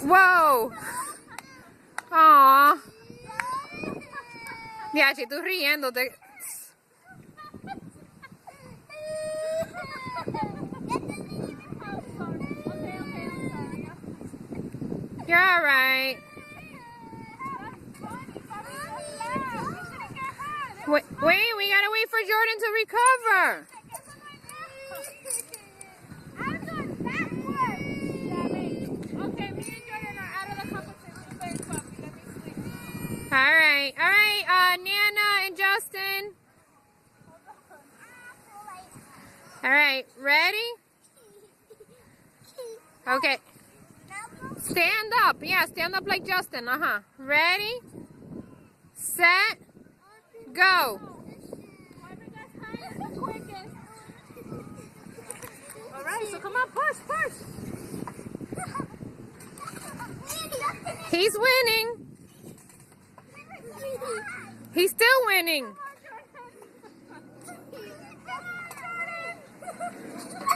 Wow. Aw. Ya, si tú riéndote. You're alright. Wait, we gotta wait for Jordan to recover. I'm going backwards. Okay, me and Jordan are out of the competition. Very puppy. Let me sleep. Alright, Nana and Justin. Alright, ready? Okay. Stand up. Yeah, stand up like Justin. Ready? Set. Go. Alright, so come on, push. He's winning. He's still winning.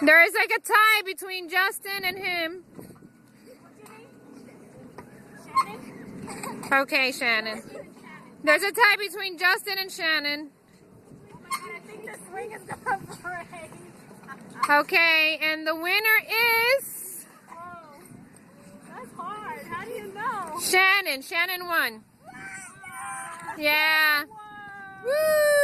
There is like a tie between Justin and him. Okay, Shannon. There's a tie between Justin and Shannon. I think the swing is gonna break. Okay, and the winner is Whoa, that's hard. How do you know? Shannon. Shannon won. Yeah. Whoa. Woo!